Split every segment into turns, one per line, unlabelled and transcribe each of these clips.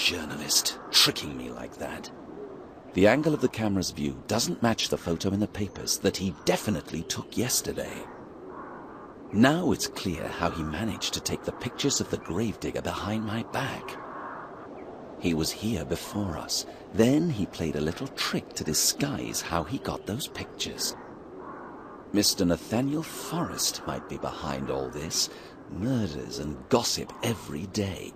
journalist, tricking me like that. The angle of the camera's view doesn't match the photo in the papers that he definitely took yesterday. Now it's clear how he managed to take the pictures of the gravedigger behind my back. He was here before us. Then he played a little trick to disguise how he got those pictures. Mr. Nathaniel Forrest might be behind all this. Murders and gossip every day.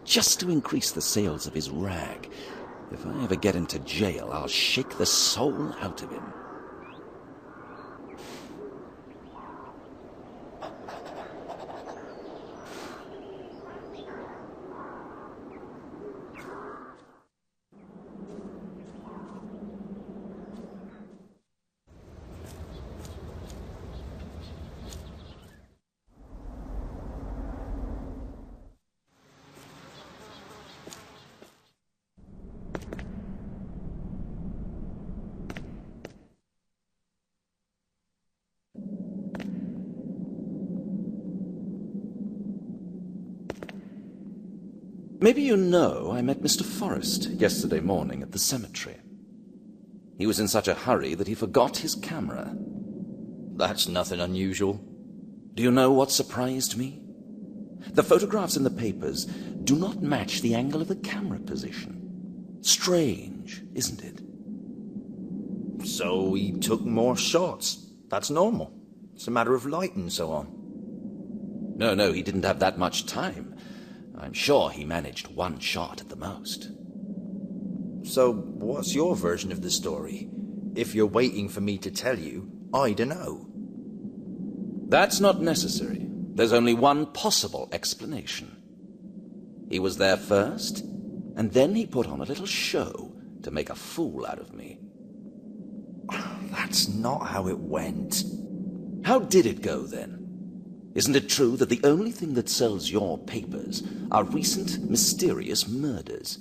Just to increase the sales of his rag. If I ever get into jail, I'll shake the soul out of him. Maybe you know I met Mr. Forrest yesterday morning at the cemetery. He was in such a hurry that he forgot his camera.
That's nothing unusual.
Do you know what surprised me? The photographs in the papers do not match the angle of the camera position. Strange, isn't it?
So he took more shots. That's normal. It's a matter of light and so on.
No, he didn't have that much time. I'm sure he managed one shot at the most.
So, what's your version of the story? If you're waiting for me to tell you, I don't know.
That's not necessary. There's only one possible explanation. He was there first, and then he put on a little show to make a fool out of me.
That's not how it went.
How did it go, then? Isn't it true that the only thing that sells your papers are recent, mysterious murders?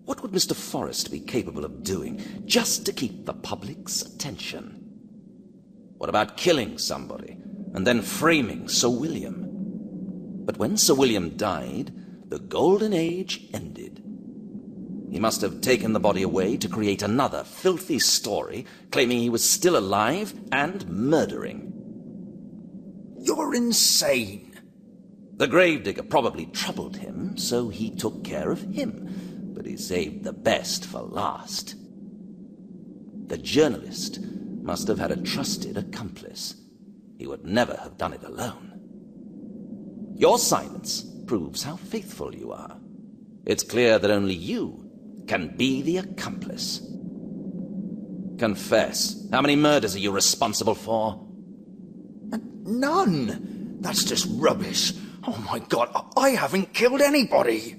What would Mr. Forrest be capable of doing just to keep the public's attention? What about killing somebody and then framing Sir William? But when Sir William died, the golden age ended. He must have taken the body away to create another filthy story, claiming he was still alive and murdering.
You're insane.
The gravedigger probably troubled him, so he took care of him, but he saved the best for last. The journalist must have had a trusted accomplice. He would never have done it alone. Your silence proves how faithful you are. It's clear that only you can be the accomplice. Confess, how many murders are you responsible for?
None. That's just rubbish. Oh my God, I haven't killed anybody.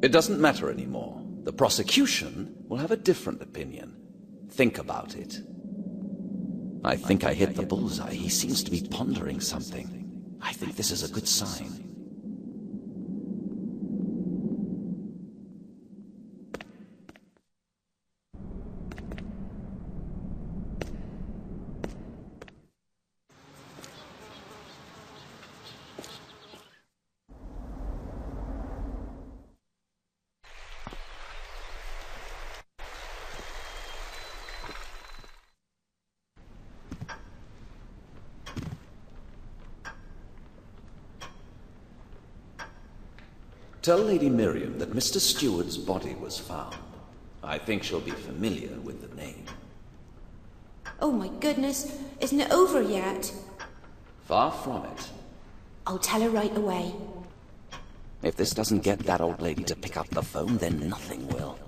It doesn't matter anymore. The prosecution will have a different opinion. Think about it. I think I hit the bullseye. He seems to be pondering something. I think this is a good sign. Tell Lady Miriam that Mr. Stewart's body was found. I think she'll be familiar with the name.
Oh my goodness, isn't it over yet?
Far from it.
I'll tell her right away.
If this doesn't get that old lady to pick up the phone, then nothing will.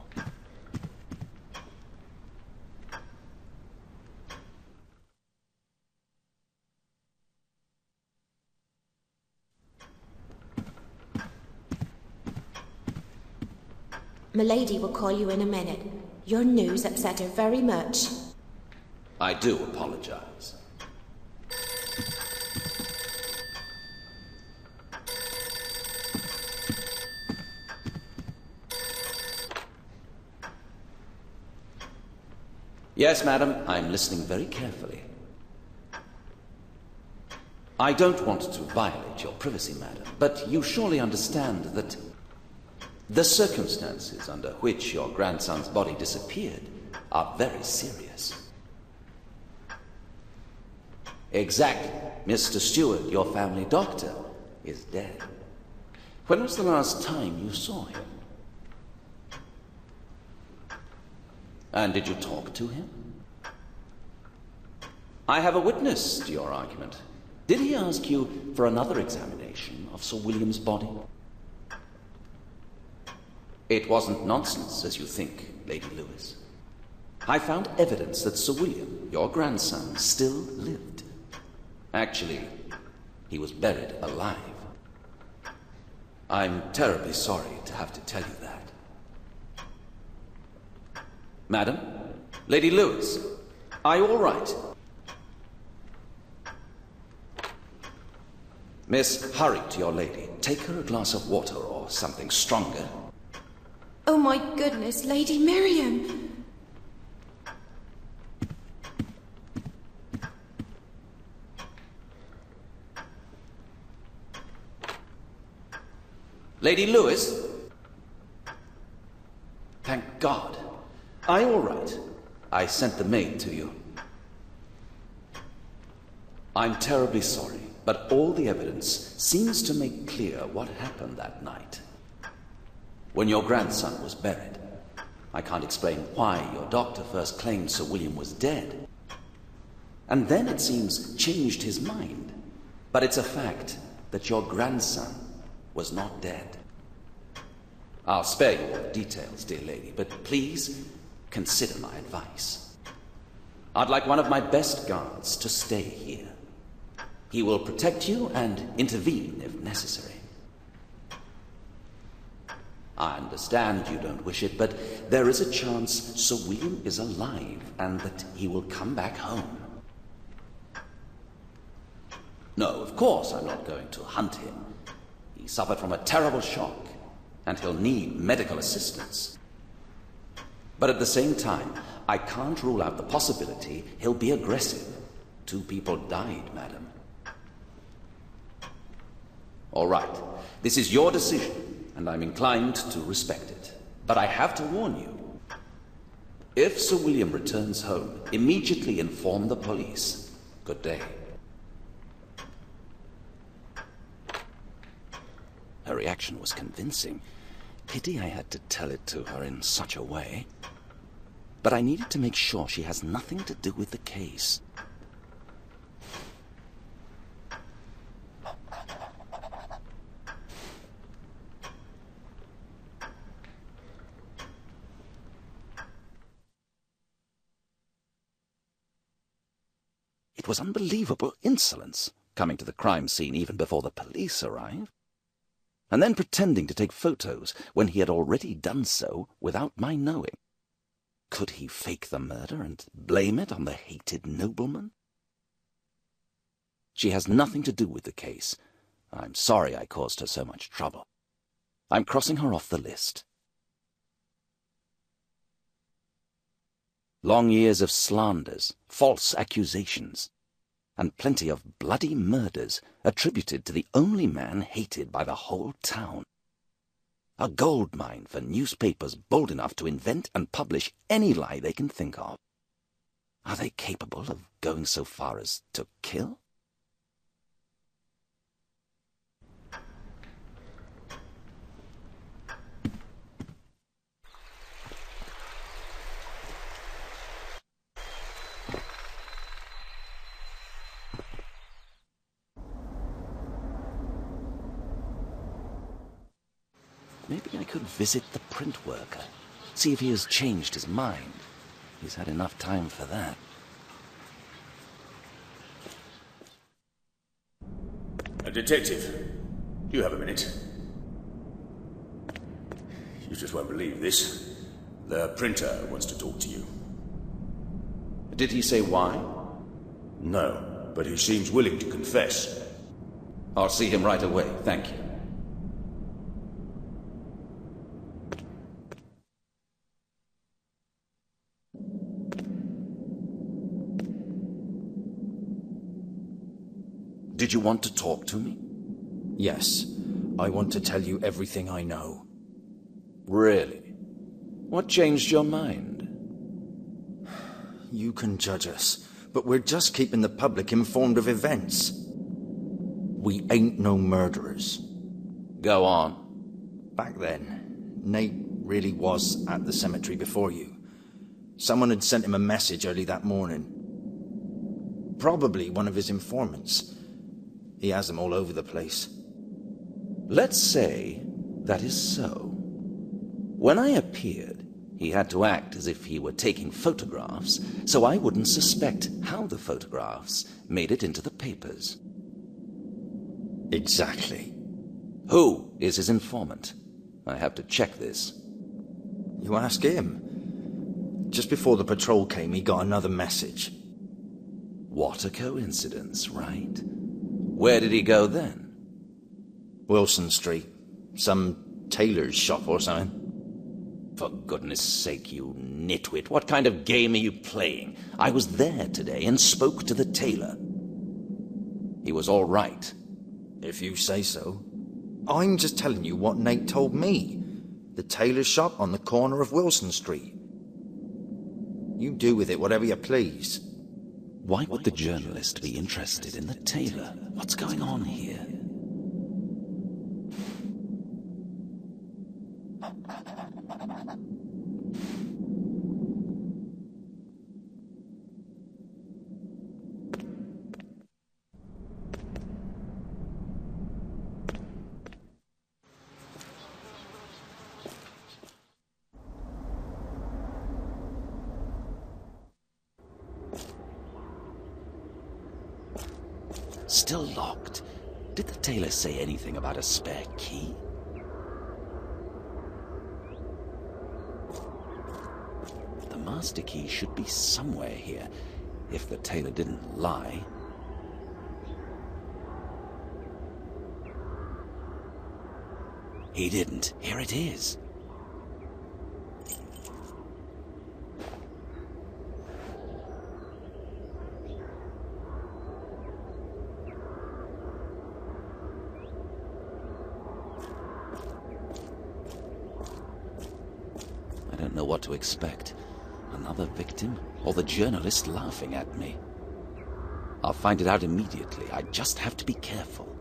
Milady will call you in a minute. Your news upset her very much.
I do apologize. Yes, madam, I'm listening very carefully. I don't want to violate your privacy, madam, but you surely understand that The circumstances under which your grandson's body disappeared are very serious. Exactly. Mr. Stewart, your family doctor, is dead. When was the last time you saw him? And did you talk to him? I have a witness to your argument. Did he ask you for another examination of Sir William's body? It wasn't nonsense, as you think, Lady Lewis. I found evidence that Sir William, your grandson, still lived. Actually, he was buried alive. I'm terribly sorry to have to tell you that. Madam? Lady Lewis, are you all right? Miss, hurry to your lady. Take her a glass of water or something stronger.
Oh my goodness, Lady Miriam!
Lady Lewis? Thank God. Are you all right? I sent the maid to you. I'm terribly sorry, but all the evidence seems to make clear what happened that night. When your grandson was buried, I can't explain why your doctor first claimed Sir William was dead. And then it seems changed his mind. But it's a fact that your grandson was not dead. I'll spare you all the details, dear lady, but please consider my advice. I'd like one of my best guards to stay here. He will protect you and intervene if necessary. I understand you don't wish it, but there is a chance Sir William is alive and that he will come back home. No, of course I'm not going to hunt him. He suffered from a terrible shock, and he'll need medical assistance. But at the same time, I can't rule out the possibility he'll be aggressive. 2 people died, madam. All right, this is your decision, and I'm inclined to respect it. But I have to warn you. If Sir William returns home, immediately inform the police. Good day. Her reaction was convincing. Pity I had to tell it to her in such a way. But I needed to make sure she has nothing to do with the case. It was unbelievable insolence, coming to the crime scene even before the police arrived, and then pretending to take photos when he had already done so without my knowing. Could he fake the murder and blame it on the hated nobleman? She has nothing to do with the case. I'm sorry I caused her so much trouble. I'm crossing her off the list. Long years of slanders, false accusations, and plenty of bloody murders attributed to the only man hated by the whole town. A gold mine for newspapers bold enough to invent and publish any lie they can think of. Are they capable of going so far as to kill? Maybe I could visit the print worker, see if he has changed his mind. He's had enough time for that.
A detective. Do you have a minute? You just won't believe this. The printer wants to talk to you.
Did he say why?
No, but he seems willing to confess.
I'll see him right away, thank you. Did you want to talk to me?
Yes. I want to tell you everything I know.
Really? What changed your mind?
You can judge us, but we're just keeping the public informed of events. We ain't no murderers.
Go on.
Back then, Nate really was at the cemetery before you. Someone had sent him a message early that morning. Probably one of his informants. He has them all over the place.
Let's say that is so. When I appeared, he had to act as if he were taking photographs, so I wouldn't suspect how the photographs made it into the papers.
Exactly.
Who is his informant? I have to check this.
You ask him. Just before the patrol came, he got another message.
What a coincidence, right? Where did he go then?
Wilson Street. Some tailor's shop or something.
For goodness sake, you nitwit, what kind of game are you playing? I was there today and spoke to the tailor. He was all right.
If you say so. I'm just telling you what Nate told me. The tailor's shop on the corner of Wilson Street. You do with it whatever you please.
Why would the journalist be interested in the tailor? What's going on here? Still locked. Did the tailor say anything about a spare key? The master key should be somewhere here, if the tailor didn't lie. He didn't. Here it is. I don't know what to expect. Another victim, or the journalist laughing at me. I'll find it out immediately. I just have to be careful.